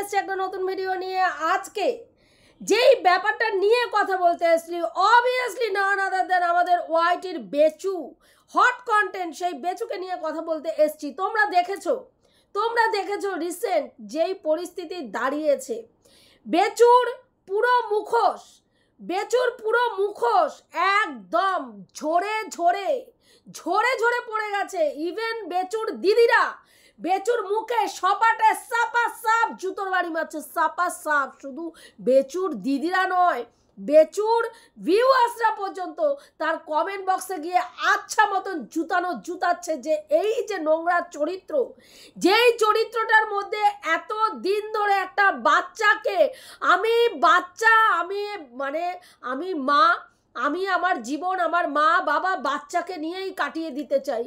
এসেছি একটা নতুন ভিডিও নিয়ে। আজকে যেই ব্যাপারটা নিয়ে কথা বলতে এসেছি, অবভিয়াসলি নান আদার দেন আমাদের ওয়াইটির বেচু, হট কন্টেন্ট, সেই বেচুকে নিয়ে কথা বলতে এসেছি। তোমরা দেখেছো রিসেন্ট যেই পরিস্থিতি দাঁড়িয়েছে, বেচুর পুরো মুখোশ একদম ঝরে পড়ে গেছে। ইভেন বেচুর দিদিরা বেচুর মুখে সপাটে সাপা সাপ জুতোর বাড়ি মারছে, সাপা সাপ। শুধু বেচুর দিদিরা নয়, বেচুর ভিউয়ার্সরা পর্যন্ত তার কমেন্ট বক্সে গিয়ে আচ্ছা মতন জুতাচ্ছে যে এই যে নোংরা চরিত্র, যেই চরিত্রটার মধ্যে এত দিন ধরে একটা বাচ্চাকে আমি মা, আমি আমার জীবন, আমার মা বাবা বাচ্চাকে নিয়েই কাটিয়ে দিতে চাই।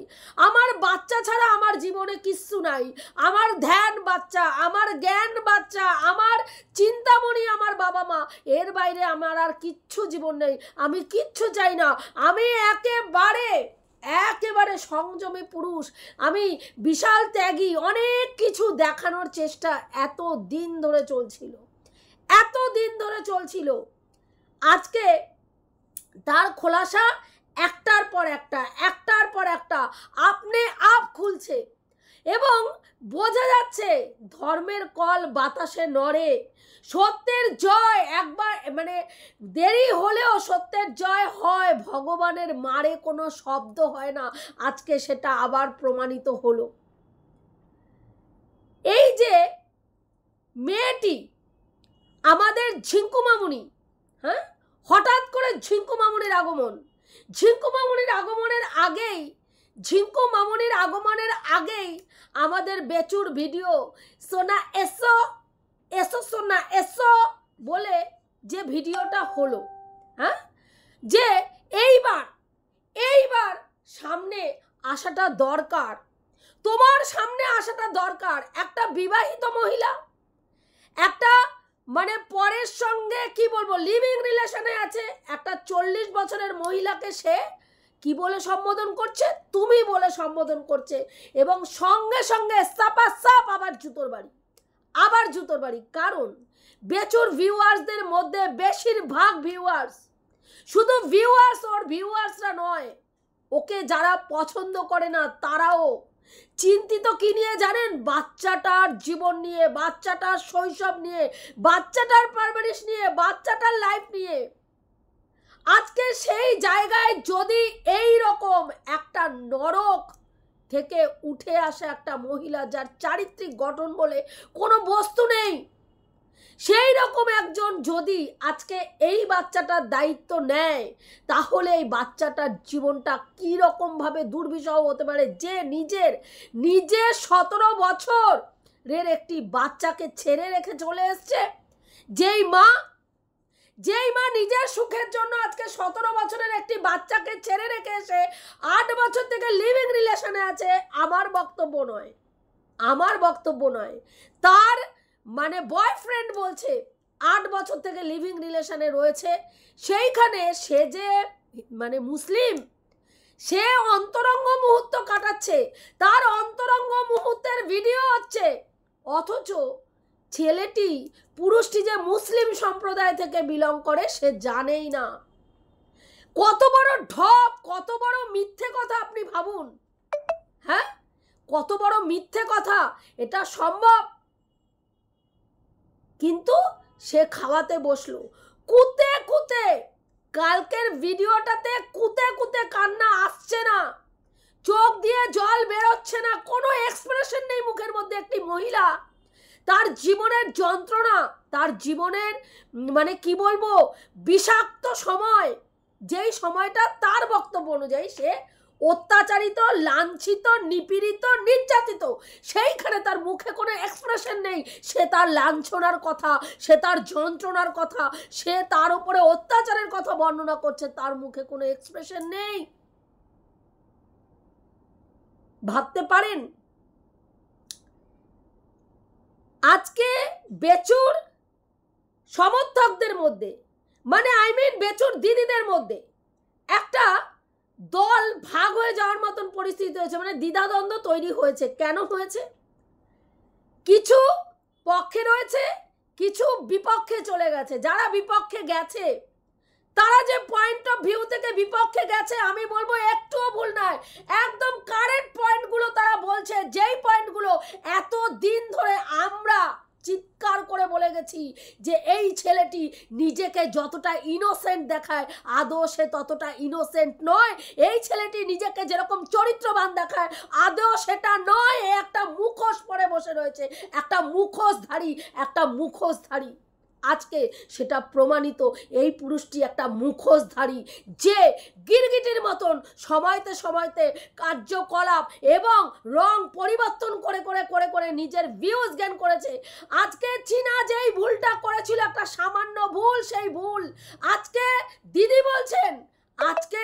আমার বাচ্চা ছাড়া আমার জীবনে কিচ্ছু নাই। আমার ধ্যান বাচ্চা, আমার জ্ঞান বাচ্চা, আমার চিন্তামণি আমার বাবা মা, এর বাইরে আমার আর কিচ্ছু জীবন নেই। আমি কিচ্ছু চাই না। আমি একেবারে সংযমী পুরুষ, আমি বিশাল ত্যাগী। অনেক কিছু দেখানোর চেষ্টা এত দিন ধরে চলছিল। আজকে তার খোলাসা একটার পর একটা আপনি আপ খুলছে এবং বোঝা যাচ্ছে ধর্মের কল বাতাসে নড়ে। সত্যের জয় একবার দেরি হলেও সত্যের জয় হয়, ভগবানের মারে কোনো শব্দ হয় না। আজকে সেটা আবার প্রমাণিত হলো। এই যে মেয়েটি আমাদের ঝিঙ্কু মামুনি, হঠাৎ করে ঝিঙ্কু মামুনির আগমনের আগেই আমাদের বেচুর ভিডিও সোনা এসো সোনা এসো বলে যে ভিডিওটা হলো, যে এইবার সামনে আসাটা দরকার, তোমার সামনে আসাটা দরকার। একটা বিবাহিত মহিলা, একটা পরের সঙ্গে কি বলবো লিভিং রিলেশনে আছে, একটা 40 বছরের মহিলাকে সে কি বলে সম্বোধন করছে, তুমি বলে সম্বোধন করছে, এবং সঙ্গে সঙ্গে সাপা সাপ আবার জুতোর বাড়ি। কারণ বেচুর ভিউয়ার্সদের মধ্যে বেশিরভাগ ভিউয়ার্স, শুধু ভিউয়ার্সরা নয়, ওকে যারা পছন্দ করে না তারাও চিন্তিত কি নিয়ে জানেন? বাচ্চাটার জীবন নিয়ে, বাচ্চাটার শৈশব নিয়ে, বাচ্চাটার পারভারিশ নিয়ে, বাচ্চাটার লাইফ নিয়ে। আজকে সেই জায়গায় যদি এই রকম একটা নরক থেকে উঠে আসে একটা মহিলা যার চারিত্রিক গঠন বলে কোনো বস্তু নেই, সেই রকম একজন যদি আজকে এই বাচ্চাটার দায়িত্ব নেয়, তাহলে এই বাচ্চাটার জীবনটা কি রকম ভাবে দুর্বিষহ হতে পারে। যে নিজের 17 বছরের একটি বাচ্চাকে ছেড়ে রেখে চলে এসছে, যেই মা নিজের সুখের জন্য আজকে 17 বছরের একটি বাচ্চাকে ছেড়ে রেখে এসে 8 বছর থেকে লিভিং রিলেশনে আছে। আমার বক্তব্য নয়, তার বয়ফ্রেন্ড বলছে 8 বছর থেকে লিভিং রিলেশনে রয়েছে। সেইখানে সে যে মুসলিম, সে অন্তরঙ্গ মুহূর্ত কাটাচ্ছে, তার অন্তরঙ্গ মুহূর্তের ভিডিও হচ্ছে, অথচ পুরুষটি যে মুসলিম সম্প্রদায় থেকে বিলং করে সে জানেই না। কত বড় ঢপ, কত বড় মিথ্যে কথা আপনি ভাবুন। কত বড় মিথ্যে কথা, এটা সম্ভব? কিন্তু সে খাওয়াতে বসলো কুতে কালকের ভিডিওটাতে কুতে কান্না আসছে না, চোখ দিয়ে জল বেরোচ্ছে না, কোনো এক্সপ্রেশন নেই মুখের মধ্যে। একটি মহিলা তার জীবনের যন্ত্রণা, তার জীবনের কি বলবো বিষাক্ত সময়, যেই সময়টা তার বক্তব্য অনুযায়ী সে অত্যাচারিত, লাঞ্ছিত, নিপীড়িত, নির্যাতিত, সেইখানে তার মুখে কোনো এক্সপ্রেশন নেই। সে তার লাঞ্ছনার কথা, সে তার যন্ত্রণার কথা, সে তার উপরে অত্যাচারের কথা বর্ণনা করছে, তার মুখে কোনো এক্সপ্রেশন নেই। ভাবতে পারেন আজকে বেচুর সমর্থকদের মধ্যে, বেচুর দিদিদের মধ্যে একটা দল ভাগ হয়ে যাওয়ার মতন পরিস্থিতি হয়েছে, দ্বিধাদ্বন্দ্ব তৈরি হয়েছে। কেন হয়েছে? কিছু পক্ষে রয়েছে, কিছু বিপক্ষে চলে গেছে। যারা বিপক্ষে গেছে তারা যে পয়েন্ট অফ ভিউ থেকে বিপক্ষে গেছে, আমি বলবো একটুও ভুল নয়, একদম কারেক্ট পয়েন্টগুলো তারা বলছে, যেই পয়েন্টগুলো এত দিন ধরে আমরা চিৎকার করে বলে গেছি যে এই ছেলেটি নিজেকে যতটা ইনোসেন্ট দেখায় আদৌ সে ততটা ইনোসেন্ট নয়, এই ছেলেটি নিজেকে যেরকম চরিত্রবান দেখায় আদৌ সেটা নয়, একটা মুখোশ পরে বসে রয়েছে, একটা মুখোশধারী। আজকে সেটা প্রমাণিত, এই পুরুষটি একটা মুখোশধারী যে গিরগিটির মতন সময়তে কার্যকলাপ এবং রং পরিবর্তন করে নিজের ভিউজ গেইন করেছে। আজকে চীনা যেই ভুলটা করেছিল, একটা সামান্য ভুল, সেই ভুল আজকে দিদি বলছেন, আজকে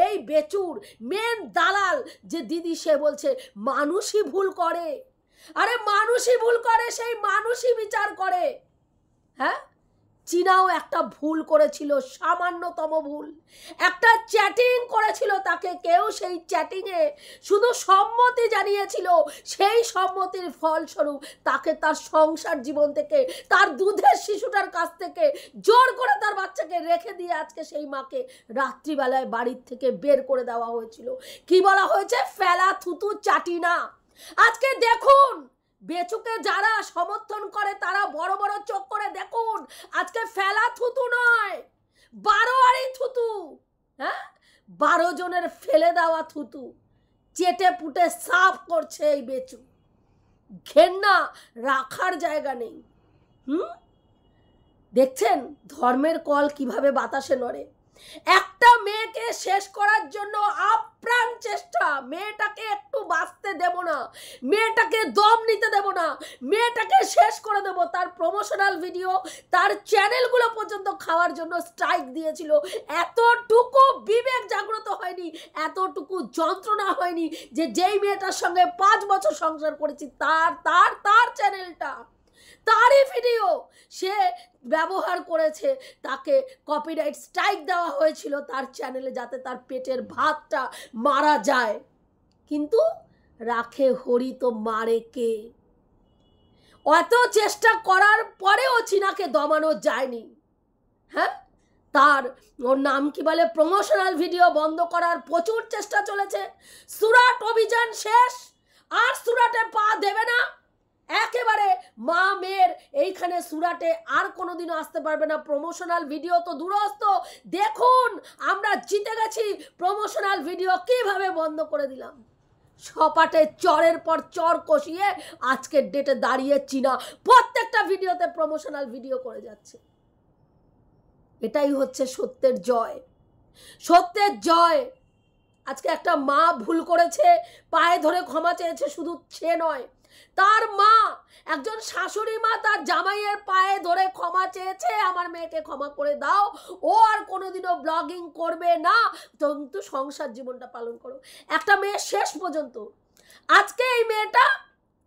এই বেচুর মেন দালাল যে দিদি, সে বলছে মানুষই ভুল করে। আরে মানুষই ভুল করে, সেই মানুষই বিচার করে। হ্যাঁ, চীনাও একটা ভুল করেছিল, সামান্যতম ভুল, একটা চ্যাটিং করেছিল, তাকে কেউ সেই চ্যাটিংয়ে শুধু সম্মতি জানিয়েছিল, সেই সম্মতির ফলস্বরূপ তাকে তার সংসার জীবন থেকে, তার দুধের শিশুটার কাছ থেকে জোর করে তার বাচ্চাকে রেখে দিয়ে আজকে সেই মাকে রাত্রিবেলায় বাড়ির থেকে বের করে দেওয়া হয়েছিল। কি বলা হয়েছে? ফেলা থুতু চাটি না। আজকে দেখুন, বেচুকে যারা সমর্থন করে তারা বড় বড় চোখ করে দেখুন, আজকে ফেলা থুতু নয়, 12 থুতু, হ্যাঁ, 12 জনের ফেলে দেওয়া থুতু চেটে পুটে সাফ করছে এই বেচু। ঘেন্না রাখার জায়গা নেই। দেখছেন ধর্মের কল কিভাবে বাতাসে নড়ে। একটা মেয়েকে শেষ করার জন্য আপ্রাণ চেষ্টা, মেয়েটাকে একটু বাঁচতে দেব না, মেয়েটাকে দম নিতে দেব না, মেয়েটাকে শেষ করে দেব। তার প্রমোশনাল ভিডিও, তার চ্যানেলগুলো পর্যন্ত খাওয়ার জন্য স্ট্রাইক দিয়েছিল। এতটুকু বিবেক জাগ্রত হয়নি, এতটুকু যন্ত্রণা হয়নি যে যেই মেয়েটার সঙ্গে 5 বছর সংসার করেছি তার চ্যানেলটা, তারই ভিডিও সে ব্যবহার করেছে, তাকে কপিরাইট স্ট্রাইক দেওয়া হয়েছিল তার চ্যানেলে, যাতে তার পেটের ভাতটা মারা যায়। কিন্তু রাখে হরি তো মারে কে? অত চেষ্টা করার পরেও চীনাকে দমানো যায়নি। হ্যাঁ, ওর নাম কি বলে, প্রমোশনাল ভিডিও বন্ধ করার প্রচুর চেষ্টা চলেছে। সুরাট অভিযান শেষ, আর সুরাটে পা দেবে না। একেবারে মা মেয়ের এইখানে সুরাটে আর কোনোদিনও আসতে পারবে না। প্রমোশনাল ভিডিও তো দূরস্থ, দেখুন আমরা জিতে গেছি, প্রমোশনাল ভিডিও কিভাবে বন্ধ করে দিলাম। সপাটে চরের পর চর কষিয়ে আজকের ডেটে দাঁড়িয়ে চীনা প্রত্যেকটা ভিডিওতে প্রমোশনাল ভিডিও করে যাচ্ছে। এটাই হচ্ছে সত্যের জয়, সত্যের জয়। আজকে একটা মা ভুল করেছে, পায়ে ধরে ক্ষমা চেয়েছে, শুধু সে নয়, তার মা, একজন শাশুড়ি মা তার জামাইয়ের পায়ে ধরে ক্ষমা চেয়েছে, আমার মেয়েকে ক্ষমা করে দাও, ও আর কোনোদিনও ব্লগিং করবে না, কিন্তু সংসার জীবনটা পালন করো। একটা মেয়ে শেষ পর্যন্ত, আজকে এই মেয়েটা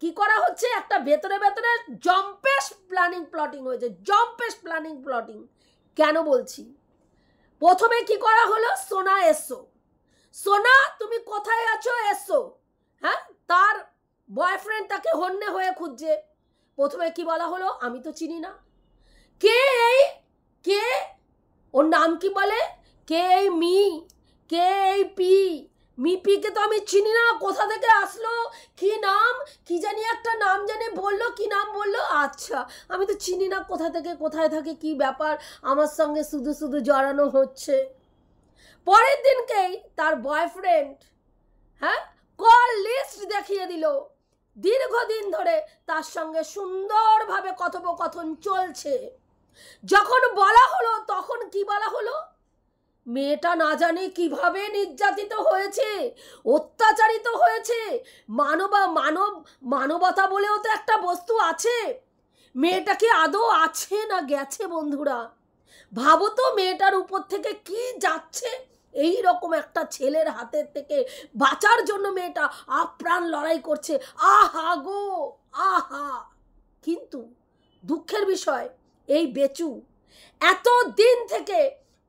কি করা হচ্ছে, একটা ভেতরে জম্পেশ প্ল্যানিং হয়েছে, জম্পেশ প্লটিং। কেন বলছি? প্রথমে কি করা হলো, সোনা এসো, সোনা তুমি কোথায় আছো এসো। হ্যাঁ, তার বয়ফ্রেন্ড তাকে হন্যে হয়ে খুঁজছে। প্রথমে কি বলা হলো, আমি তো চিনি না, কে ওর নাম কি বলে, কে এই কে এই মিপিকে তো আমি চিনি না, কোথা থেকে আসলো, কি নাম, কি জানি একটা নাম জানি বললো, কি নাম বললো, আচ্ছা আমি তো চিনি না, কোথা থেকে কোথায় থাকে, কি ব্যাপার, আমার সঙ্গে শুধু জড়ানো হচ্ছে। পরের দিনকেই তার বয়ফ্রেন্ড, হ্যাঁ, কল লিস্ট দেখিয়ে দিল, দীর্ঘদিন ধরে তার সঙ্গে সুন্দরভাবে কথোপকথন চলছে। যখন বলা হলো, তখন কি বলা হলো, মেয়েটা না জানে কিভাবে নির্যাতিত হয়েছে, অত্যাচারিত হয়েছে। মানবতা বলেও তো একটা বস্তু আছে, মেয়েটা কি আদৌ আছে না গেছে? বন্ধুরা ভাবো তো, মেয়েটার উপর থেকে কি যাচ্ছে। এই রকম একটা ছেলের হাতের থেকে বাঁচার জন্য মেয়েটা আপ্রাণ লড়াই করছে। আহা গো আহা! কিন্তু দুঃখের বিষয়, এই বেচু এত দিন থেকে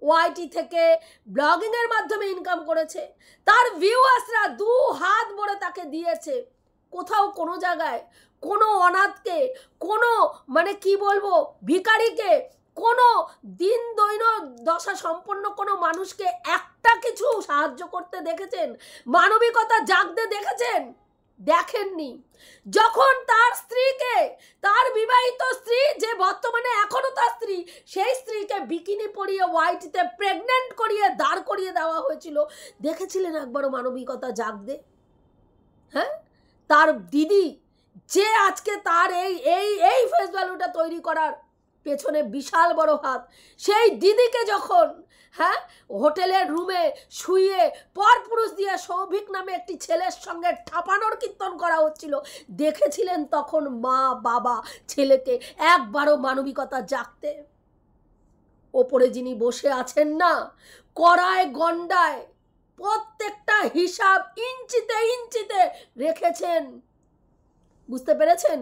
ওয়াইটি থেকে ব্লগিং এর মাধ্যমে ইনকাম করেছে, তার ভিউয়ার্সরা 2 হাত ভরে তাকে দিয়েছে। কোথাও কোনো জায়গায় কোনো অনাথকে, মানে কি বলবো, ভিখারিকে, কোনো দিন দৈন দশা সম্পন্ন কোনো মানুষকে একটা কিছু সাহায্য করতে দেখেছেন? মানবিকতা জাগতে দেখেছেন? দেখেননি। যখন তার স্ত্রীকে, তার বিবাহিত স্ত্রী যে বর্তমানে এখনো তার স্ত্রী, সেই স্ত্রীকে বিকিনি পরিয়ে হোয়াইটতে প্রেগনেন্ট করিয়ে দাঁড় করিয়ে দেওয়া হয়েছিল, দেখেছিলেন একবারও মানবিকতা জাগতে? হ্যাঁ, তার দিদি যে আজকে তার এই এই এই ফেস ভ্যালুটা তৈরি করার পেছনে বিশাল বড় হাত, সেই দিদিকে যখন হ্যাঁ হোটেলের রুমে শুয়ে পরপুরুষ দিয়ে সৌভিক নামে একটি ছেলের সঙ্গে ঠাপানোর কীর্তন করা হচ্ছিল, দেখেছিলেন তখন মা বাবা ছেলেকে একবারও মানবিকতা জাগতে? ওপরে যিনি বসে আছেন না, কড়ায় গন্ডায় প্রত্যেকটা হিসাব ইঞ্চিতে ইঞ্চিতে রেখেছেন। বুঝতে পেরেছেন?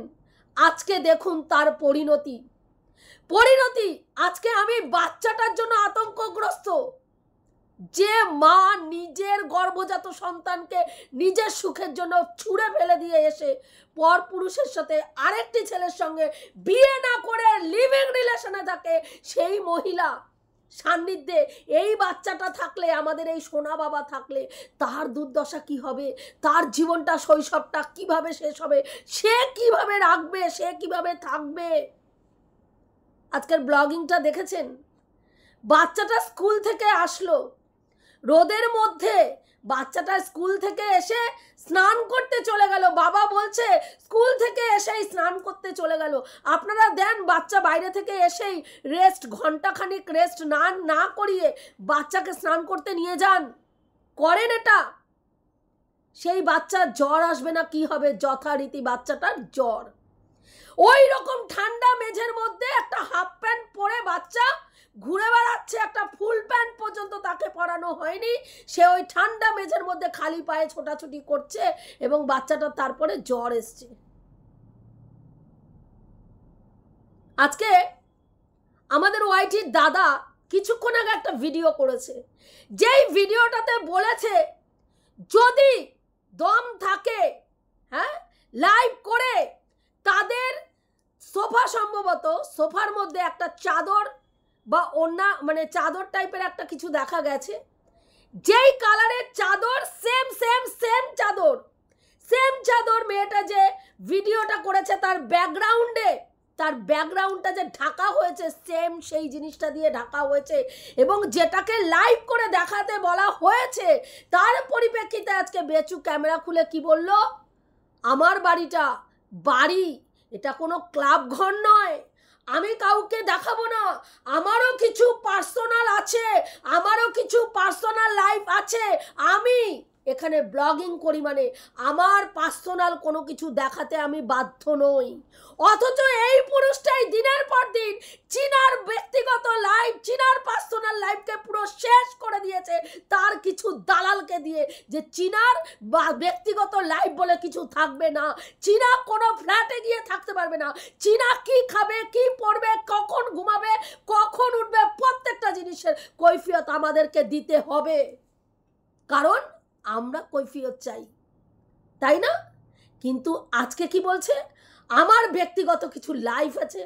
আজকে দেখুন তার পরিণতি। আজকে আমি বাচ্চাটার জন্য আতঙ্কগ্রস্ত, যে মা নিজের গর্ভজাত সন্তানকে নিজের সুখের জন্য ছুঁড়ে ফেলে দিয়ে এসে পরপুরুষের সাথে আরেকটি ছেলের সঙ্গে বিয়ে না করে লিভিং রিলেশনে থাকে, সেই মহিলা সান্নিধ্যে এই বাচ্চাটা থাকলে, আমাদের এই সোনা বাবা থাকলে, তার দুর্দশা কি হবে, তার জীবনটা, শৈশবটা কিভাবে শেষ হবে, সে কিভাবে রাখবে, সে কিভাবে থাকবে। আজকের ব্লগিংটা দেখেছেন? বাচ্চাটা স্কুল থেকে আসলো রোদের মধ্যে, বাচ্চাটা স্কুল থেকে এসে স্নান করতে চলে গেল, বাবা বলছে স্কুল থেকে এসেই স্নান করতে চলে গেল। আপনারা দেন বাচ্চা বাইরে থেকে এসেই রেস্ট, ঘন্টাখানিক রেস্ট না করিয়ে বাচ্চাকে স্নান করতে নিয়ে যান, করেন এটা? সেই বাচ্চার জ্বর আসবে না কি হবে? যথারীতি বাচ্চাটার জ্বর। ওই রকম ঠান্ডা মেঝের মধ্যে একটা হাফ প্যান্ট পরে বাচ্চা ঘুরে বেড়াচ্ছে, একটা ফুল প্যান্ট পর্যন্ত তাকে পরানো হয়নি, সে ওই ঠান্ডা মেঝের মধ্যে খালি পায়ে ছোটাছুটি করছে এবং বাচ্চাটা তারপরে জ্বর এসছে। আজকে আমাদের ওয়াইটির দাদা কিছুক্ষণ আগে একটা ভিডিও করেছে, যেই ভিডিওটাতে বলেছে যদি দম থাকে হ্যাঁ লাইভ করে তাদের সোফা, সম্ভবত সোফার মধ্যে একটা চাদর বা ওড়না, মানে চাদর টাইপের একটা কিছু দেখা গেছে, যেই কালারের চাদর, সেম চাদর মেয়েটা যে ভিডিওটা করেছে তার ব্যাকগ্রাউন্ডটা যে ঢাকা হয়েছে, সেম সেই জিনিসটা দিয়ে ঢাকা হয়েছে, এবং যেটাকে লাইভ করে দেখাতে বলা হয়েছে তার পরিপ্রেক্ষিতে আজকে বেচু ক্যামেরা খুলে কি বলল, আমার বাড়িটা বাড়ি, এটা কোনো ক্লাব ঘর নয়, আমি কাউকে দেখাবো না, আমারও কিছু পার্সোনাল আছে, আমারও কিছু পার্সোনাল লাইফ আছে, আমি এখানে ব্লগিং করি মানে আমার পার্সোনাল কোনো কিছু দেখাতে আমি বাধ্য নই। অথচ এই পুরুষটাই দিনের পর দিন চীনার ব্যক্তিগত লাইফ, চীনার পার্সোনাল লাইফকে পুরো শেষ করে দিয়েছে তার কিছু দালালকে দিয়ে, যে চীনার বা ব্যক্তিগত লাইফ বলে কিছু থাকবে না, চীনা কোনো ফ্ল্যাটে গিয়ে থাকতে পারবে না, চীনা কি খাবে, কি পরবে, কখন ঘুমাবে, কখন উঠবে, প্রত্যেকটা জিনিসের কৈফিয়ত আমাদেরকে দিতে হবে, কারণ আমরা কৈফিয়ত চাই, তাই না? কিন্তু আজকে কি বলছে, আমার ব্যক্তিগত কিছু লাইফ আছে,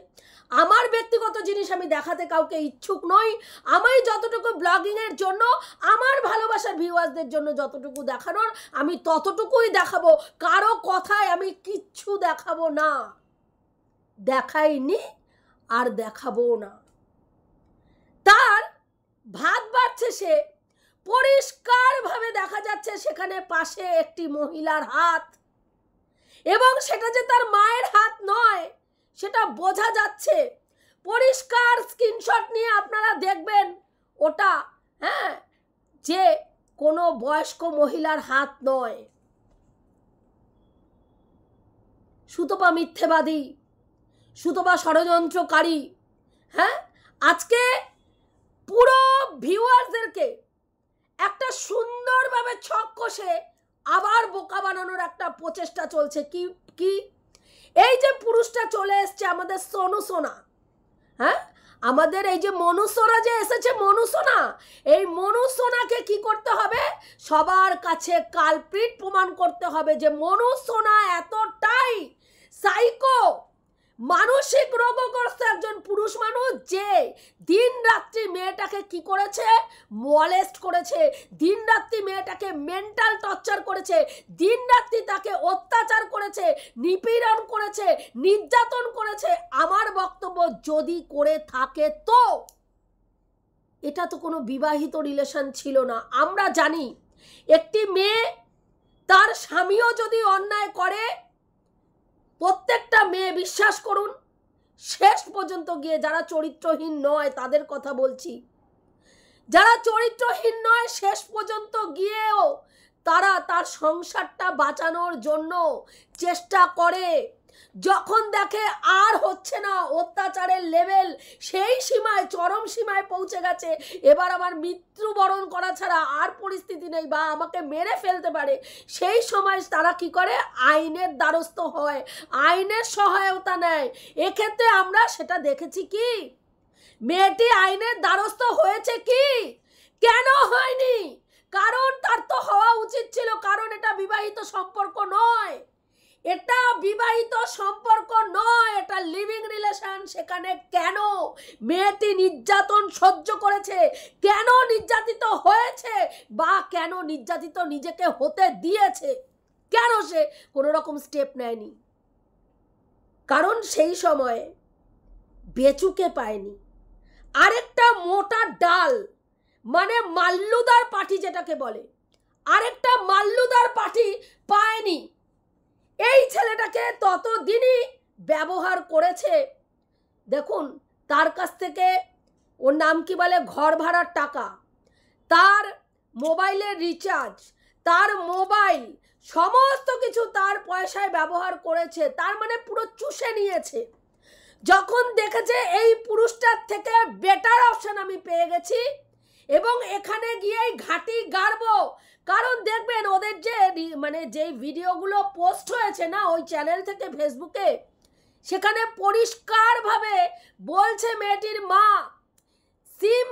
আমার ব্যক্তিগত জিনিস আমি দেখাতে কাউকে ইচ্ছুক নই, আমি যতটুকু ব্লগিংয়ের জন্য, আমার ভালোবাসার ভিউয়ার্সদের জন্য যতটুকু দেখানোর আমি ততটুকুই দেখাবো, কারো কথায় আমি কিচ্ছু দেখাবো না, দেখাইনি আর দেখাবো না। তার ভাত বাড়ছে, সে পরিষ্কারভাবে দেখা যাচ্ছে সেখানে পাশে একটি মহিলার হাত, এবং সেটা যে তার মায়ের হাত নয় সেটা বোঝা যাচ্ছে, পরিষ্কার স্ক্রিনশট নিয়ে আপনারা দেখবেন ওটা, হ্যাঁ, যে কোনো বয়স্ক মহিলার হাত নয়। সুতপা মিথ্যেবাদী, সুতপা ষড়যন্ত্রকারী, হ্যাঁ, আজকে পুরো ভিউয়ার্সদেরকে একটা সুন্দরভাবে ছক কষে আবার বোকা বানানোর একটা প্রচেষ্টা চলছে। কি এই যে পুরুষটা চলে এসছে আমাদের সোনু সোনা, হ্যাঁ, আমাদের এই যে মনু সোনা যে এসেছে, মনু সোনা, এই মনু সোনাকে কি করতে হবে, সবার কাছে কালপ্রিট প্রমাণ করতে হবে যে মনু সোনা এতটাই সাইকো, মানুষ মানসিক রোগগ্রস্ত একজন পুরুষ মানুষ, যে দিন রাত্রি মেয়েটাকে কি করেছে, মলেস্ট করেছে, দিন রাত্রি মেয়েটাকে মেন্টাল টর্চার করেছে, দিন রাত্রি তাকে অত্যাচার করেছে, নিপীড়ন করেছে, নির্যাতন করেছে। আমার বক্তব্য, যদি করে থাকে তো এটা তো কোনো বিবাহিত রিলেশন ছিল না। আমরা জানি একটি মেয়ে, তার স্বামীও যদি অন্যায় করে, প্রত্যেকটা মেয়ে, বিশ্বাস করুন, শেষ পর্যন্ত গিয়ে, যারা চরিত্রহীন নয় তাদের কথা বলছি, যারা চরিত্রহীন নয় শেষ পর্যন্ত গিয়েও তারা তার সংসারটা বাঁচানোর জন্য চেষ্টা করে। যখন দেখে আর হচ্ছে না, অত্যাচারের লেভেল সেই সীমায়, চরম সীমায় পৌঁছে গেছে, এবার আমার মৃত্যুবরণ করা ছাড়া আর পরিস্থিতি নেই, বা আমাকে মেরে ফেলতে পারে, সেই সময় তারা কি করে, আইনের দ্বারস্থ হয়, আইনের সহায়তা নেয়। এক্ষেত্রে আমরা সেটা দেখেছি। কি মেয়েটি আইনের দ্বারস্থ হয়েছে? কি কেন হয়নি? কারণ তার তো হওয়া উচিত ছিল, কারণ এটা বিবাহিত সম্পর্ক নয়, এটা বিবাহিত সম্পর্ক নয়, এটা লিভিং রিলেশন। সেখানে কেন মেয়েটি নির্যাতন সহ্য করেছে, কেন নির্যাতিত হয়েছে, বা কেন নির্যাতিত নিজেকে হতে দিয়েছে, কেন সে কোনো রকম স্টেপ নেয়নি? কারণ সেই সময়ে বেচুকে পায়নি, আরেকটা মোটা ডাল, মানে মাল্লুদার পার্টি যেটাকে বলে, আরেকটা মাল্লুদার পার্টি পায়নি। এই ছেলেটাকে ততদিনই ব্যবহার করেছে। দেখুন, তার কাছ থেকে ওর নাম কি বলে, ঘর ভাড়ার টাকা, তার মোবাইলের রিচার্জ, তার মোবাইল, সমস্ত কিছু তার পয়সায় ব্যবহার করেছে। তার মানে পুরো চুষে নিয়েছে। যখন দেখেছে এই পুরুষটার থেকে বেটার অপশন আমি পেয়ে গেছি, এবং এখানে গিয়েই ঘাটি গাড়বো। কারণ দেখবেন ওদের যে মানে যেই ভিডিওগুলো পোস্ট হয়েছে না ওই চ্যানেল থেকে ফেসবুকে, সেখানে পরিষ্কারভাবে বলছে মেয়েটির মা, সিম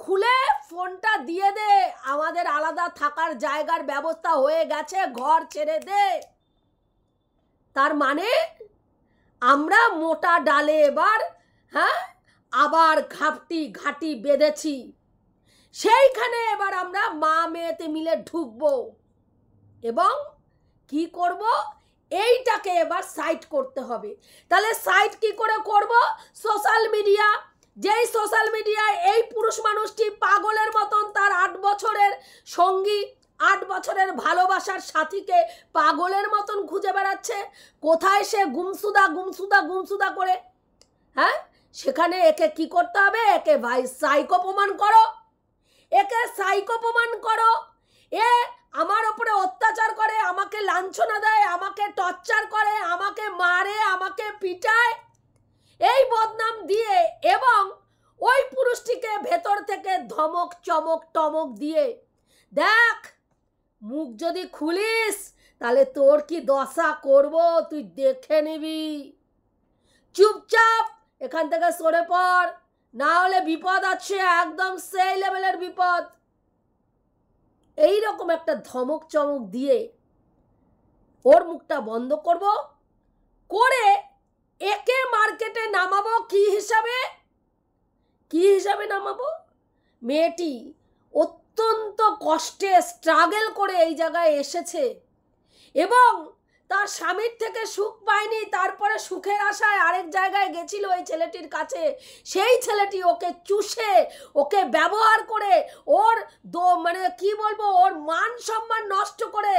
খুলে ফোনটা দিয়ে দে, আমাদের আলাদা থাকার জায়গার ব্যবস্থা হয়ে গেছে, ঘর ছেড়ে দে। তার মানে আমরা মোটা ডালে এবার আবার ঘাটি বেঁধেছি, সেইখানে এবার আমরা মা মেয়েতে মিলে ঢুকবো এবং কি করব, এইটাকে এবার সাইট করতে হবে। তাহলে সাইট কি করে করব? সোশ্যাল মিডিয়া, যেই সোশ্যাল মিডিয়ায় এই পুরুষ মানুষটি পাগলের মতন তার 8 বছরের সঙ্গী, 8 বছরের ভালোবাসার সাথীকে পাগলের মতন খুঁজে বেড়াচ্ছে, কোথায় সে গুমসুদা করে, সেখানে একে কি করতে হবে? একে ভাই সাইকো প্রমাণ করো, একে সাইকো প্রমাণ করো। এ আমার ওপরে অত্যাচার করে, আমাকে লাঞ্ছনা দেয়, আমাকে টর্চার করে, আমাকে মারে, আমাকে পিটায়, এই বদনাম দিয়ে, এবং ওই পুরুষটিকে ভেতর থেকে ধমক চমক টমক দিয়ে, দেখ মুখ যদি খুলিস তাহলে তোর কি দশা করব তুই দেখে নিবি, চুপচাপ এখান থেকে সরে পড়, না হলে বিপদ আছে, একদম সেই লেভেলের বিপদ। এই রকম একটা ধমক চমক দিয়ে ওর মুখটা বন্ধ করব, করে একে মার্কেটে নামাবো। কি হিসাবে নামাবো? মেয়েটি অত্যন্ত কষ্টে স্ট্রাগল করে এই জায়গায় এসেছে এবং তার স্বামীর থেকে সুখ পায়নি, তারপরে সুখের আশায় আরেক জায়গায় গেছিল এই ছেলেটির কাছে। সেই ছেলেটি ওকে চুষে, ওকে ব্যবহার করে, ওর মানে কি বলবো, ওর মান সম্মান নষ্ট করে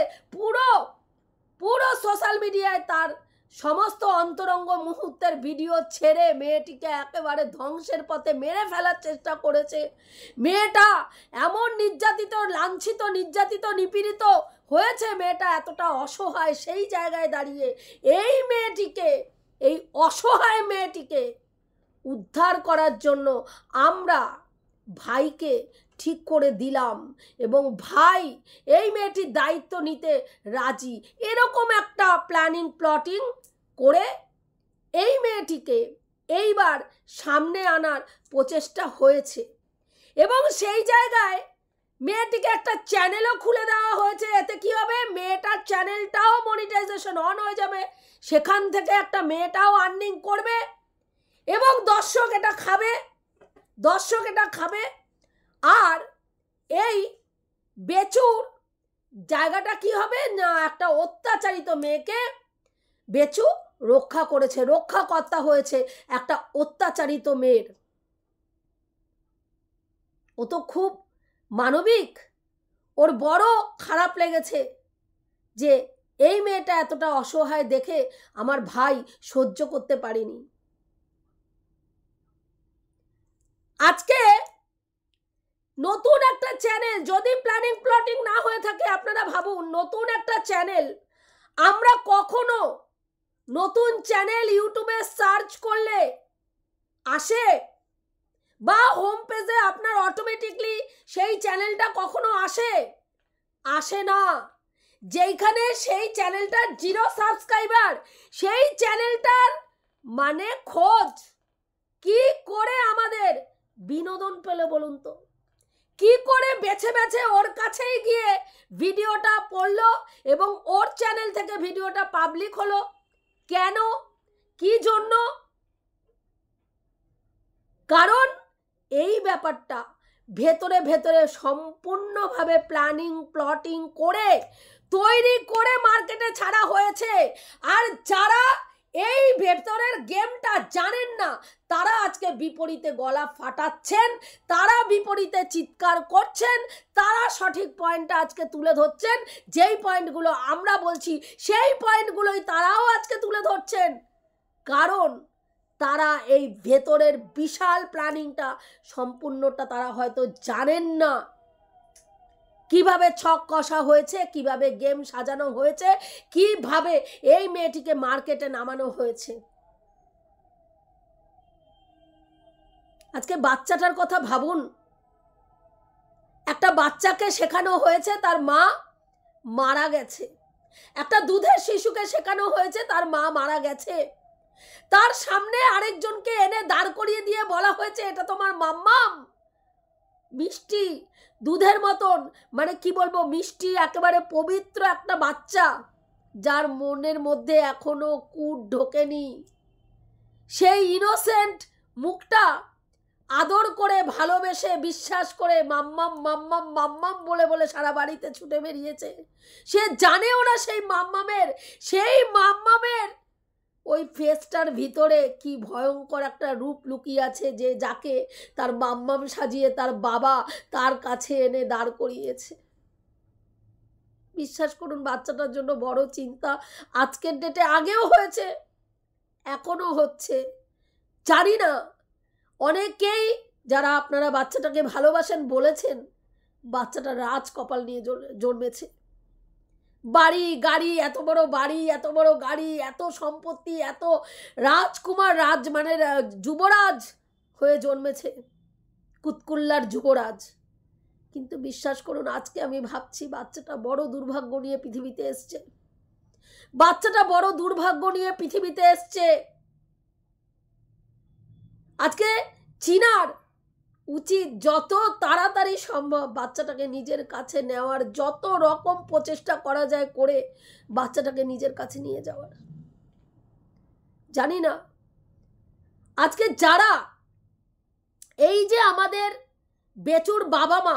পুরো সোশ্যাল মিডিয়ায় তার সমস্ত অন্তরঙ্গ মুহূর্তের ভিডিও ছেড়ে মেয়েটিকে একেবারে ধ্বংসের পথে মেরে ফেলার চেষ্টা করেছে। মেয়েটা এমন নির্যাতিত, লাঞ্ছিত, নিপীড়িত হয়েছে, মেয়েটা এতটা অসহায়, সেই জায়গায় দাঁড়িয়ে এই মেয়েটিকে, এই অসহায় মেয়েটিকে উদ্ধার করার জন্য আমরা ভাইকে ঠিক করে দিলাম এবং ভাই এই মেয়েটির দায়িত্ব নিতে রাজি। এরকম একটা প্ল্যাটিং করে এই মেয়েটিকে এইবার সামনে আনার প্রচেষ্টা হয়েছে এবং সেই জায়গায় মেয়েটিকে একটা চ্যানেলও খুলে দেওয়া হয়েছে। এতে কি হবে, মেয়েটার চ্যানেলটাও মনিটাইজেশন অন হয়ে যাবে, সেখান থেকে একটা মেয়েটাও আর্নিং করবে এবং দর্শক এটা খাবে। আর এই বেচুর জায়গাটা কি হবে না, একটা অত্যাচারিত মেয়েকে বেচু রক্ষা করেছে, রক্ষাকর্তা হয়েছে একটা অত্যাচারিত মেয়ের। ও তো খুব মানবিক। ওর বড় খারাপ লেগেছে যে এই মেয়েটা এতটা অসহায় দেখে আমার ভাই সহ্য করতে পারেনি। আজকে নতুন একটা চ্যানেল, যদি প্ল্যানিং প্লটিং না হয়ে থাকে আপনারা ভাবুন, নতুন একটা চ্যানেল, আমরা কখনো নতুন চ্যানেল ইউটিউবে সার্চ করলে আসে বা হোম পেজে আপনার অটোমেটিকলি সেই চ্যানেলটা কখনো আসে না। যেইখানে সেই চ্যানেলটার 0 সাবস্ক্রাইবার, সেই চ্যানেলটার মানে খোঁজ কি করে আমাদের বিনোদন পেলে বলুন তো? কি করে বেছে বেছে ওর কাছেই গিয়ে ভিডিওটা পড়লো এবং ওর চ্যানেল থেকে ভিডিওটা পাবলিক হলো? কেন, কি জন্য? কারণ এই ব্যাপারটা ভেতরে ভেতরে সম্পূর্ণভাবে প্ল্যানিং প্লটিং করে তৈরি করে মার্কেটে ছাড়া হয়েছে। আর যারা এই ভেতরের গেমটা জানেন না তারা আজকে বিপরীতে গলা ফাটাচ্ছেন, তারা বিপরীতে চিৎকার করছেন, তারা সঠিক পয়েন্টটা আজকে তুলে ধরছেন। যেই পয়েন্টগুলো আমরা বলছি সেই পয়েন্টগুলোই তারাও আজকে তুলে ধরছেন, কারণ তারা এই ভেতরের বিশাল প্ল্যানিংটা সম্পূর্ণটা তারা হয়তো জানেন না। কিভাবে ছক কষা হয়েছে, কিভাবে গেম সাজানো হয়েছে, কিভাবে এই মেয়েটিকে মার্কেটে নামানো হয়েছে। আজকে বাচ্চাটার কথা ভাবুন, একটা বাচ্চাকে শেখানো হয়েছে তার মা মারা গেছে, একটা দুধের শিশুকে শেখানো হয়েছে তার মা মারা গেছে, তার সামনে আরেকজনকে এনে দাঁড় করিয়ে দিয়ে বলা হয়েছে এটা তোমার মাম্মাম, মিষ্টি দুধের মতন, মানে কি বলবো, মিষ্টি একেবারে পবিত্র একটা বাচ্চা যার মনের মধ্যে এখনো কুট ঢোকেনি, সেই ইনোসেন্ট মুখটা আদর করে ভালোবেসে বিশ্বাস করে মাম্মাম মাম্মাম মাম্মাম বলে বলে সারা বাড়িতে ছুটে বেরিয়েছে। সে জানেও না সেই মাম্মামের ওই ফেসটার ভিতরে কি ভয়ঙ্কর একটা রূপ লুকিয়ে আছে, যে যাকে তার মাম্মাম সাজিয়ে তার বাবা তার কাছে এনে দাঁড় করিয়েছে। বিশ্বাস করুন, বাচ্চাটার জন্য বড় চিন্তা আজকের ডেটে আগেও হয়েছে, এখনো হচ্ছে। জানি না অনেকেই যারা আপনারা বাচ্চাটাকে ভালোবাসেন বলেছেন বাচ্চাটা রাজ কপাল নিয়ে জন্মেছে। বাড়ি গাড়ি, এত বড় বাড়ি, এত বড় গাড়ি, এত সম্পত্তি, এত রাজকুমার, মানে যুবরাজ হয়ে জন্মেছে, কুতকুল্লার যুবরাজ। কিন্তু বিশ্বাস করুন, আজকে আমি ভাবছি বাচ্চাটা বড় দুর্ভাগ্য নিয়ে পৃথিবীতে এসছে, বাচ্চাটা বড় দুর্ভাগ্য নিয়ে পৃথিবীতে এসছে। আজকে চিনার উচিত যত তাড়াতাড়ি সম্ভব বাচ্চাটাকে নিজের কাছে নেওয়ার, যত রকম প্রচেষ্টা করা যায় করে বাচ্চাটাকে নিজের কাছে নিয়ে যাওয়ার। জানি না আজকে যারা এই যে আমাদের বেচুর বাবা মা,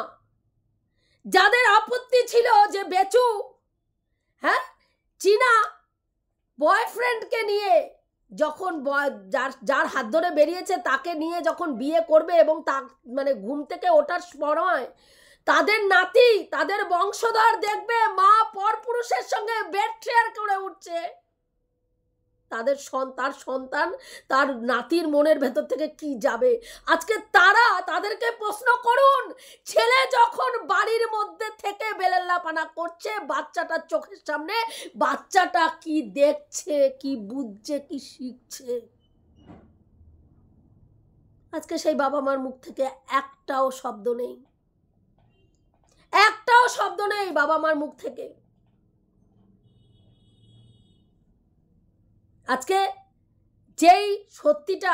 যাদের আপত্তি ছিল যে বেচু চীনা বয়ফ্রেন্ডকে নিয়ে যখন যার হাত ধরে বেরিয়েছে তাকে নিয়ে যখন বিয়ে করবে এবং তা মানে ঘুম থেকে ওঠার সময় তাদের নাতি, তাদের বংশধর দেখবে মা পরপুরুষের সঙ্গে বেড শেয়ার করে উঠছে, তার সন্তান তার নাতির মনের ভেতর থেকে কি যাবে? আজকে তাদেরকে প্রশ্ন করুন, ছেলে যখন বাড়ির মধ্যে থেকে বেলেল্লাপানা করছে বাচ্চাটার চোখের সামনে, বাচ্চাটা কি দেখছে, কি বুঝছে, কি শিখছে? আজকে সেই বাবা মার মুখ থেকে একটাও শব্দ নেই, একটাও শব্দ নেই বাবা মার মুখ থেকে। আজকে যেই সত্যিটা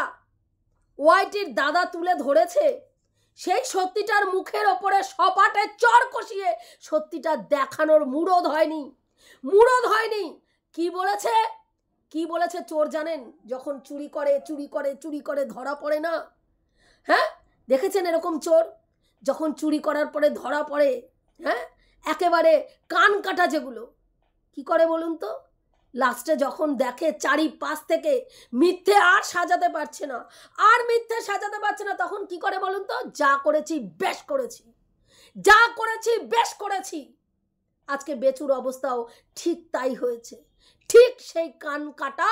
ওয়াইটির দাদা তুলে ধরেছে, সেই সত্যিটার মুখের ওপরে সপাটে চড় কষিয়ে সত্যিটা দেখানোর মুরদ হয়নি। কি বলেছে? কি বলেছে চোর জানেন? যখন চুরি করে ধরা পড়ে না, হ্যাঁ দেখেছেন এরকম চোর যখন চুরি করার পরে ধরা পড়ে, হ্যাঁ একেবারে কান কাটা যেগুলো, কি করে বলুন তো? লাস্টে যখন দেখে চারিপাশ থেকে মিথ্যে আর সাজাতে পারছে না, তখন কি করে বলুন তো? যা করেছি বেশ করেছি। আজকে বেচুর অবস্থাও ঠিক তাই হয়েছে। ঠিক সেই কান কাটা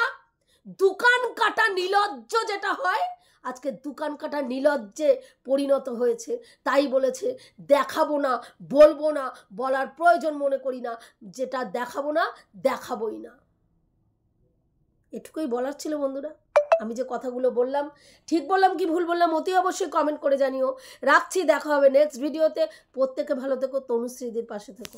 দোকান কাটা নিলজ্জ যেটা হয়, আজকে দোকান কাটা নিলজ্জে পরিণত হয়েছে। তাই বলেছে দেখাবো না, বলবো না, বলার প্রয়োজন মনে করি না, যেটা দেখাবো না দেখাবোই না। এটুকুই বলার ছিল বন্ধুরা। আমি যে কথাগুলো বললাম ঠিক বললাম কি ভুল বললাম অতি অবশ্যই কমেন্ট করে জানিও। রাখছি, দেখা হবে নেক্সট ভিডিওতে। প্রত্যেকে ভালো থেকো, তনুশ্রীদের পাশে থেকো।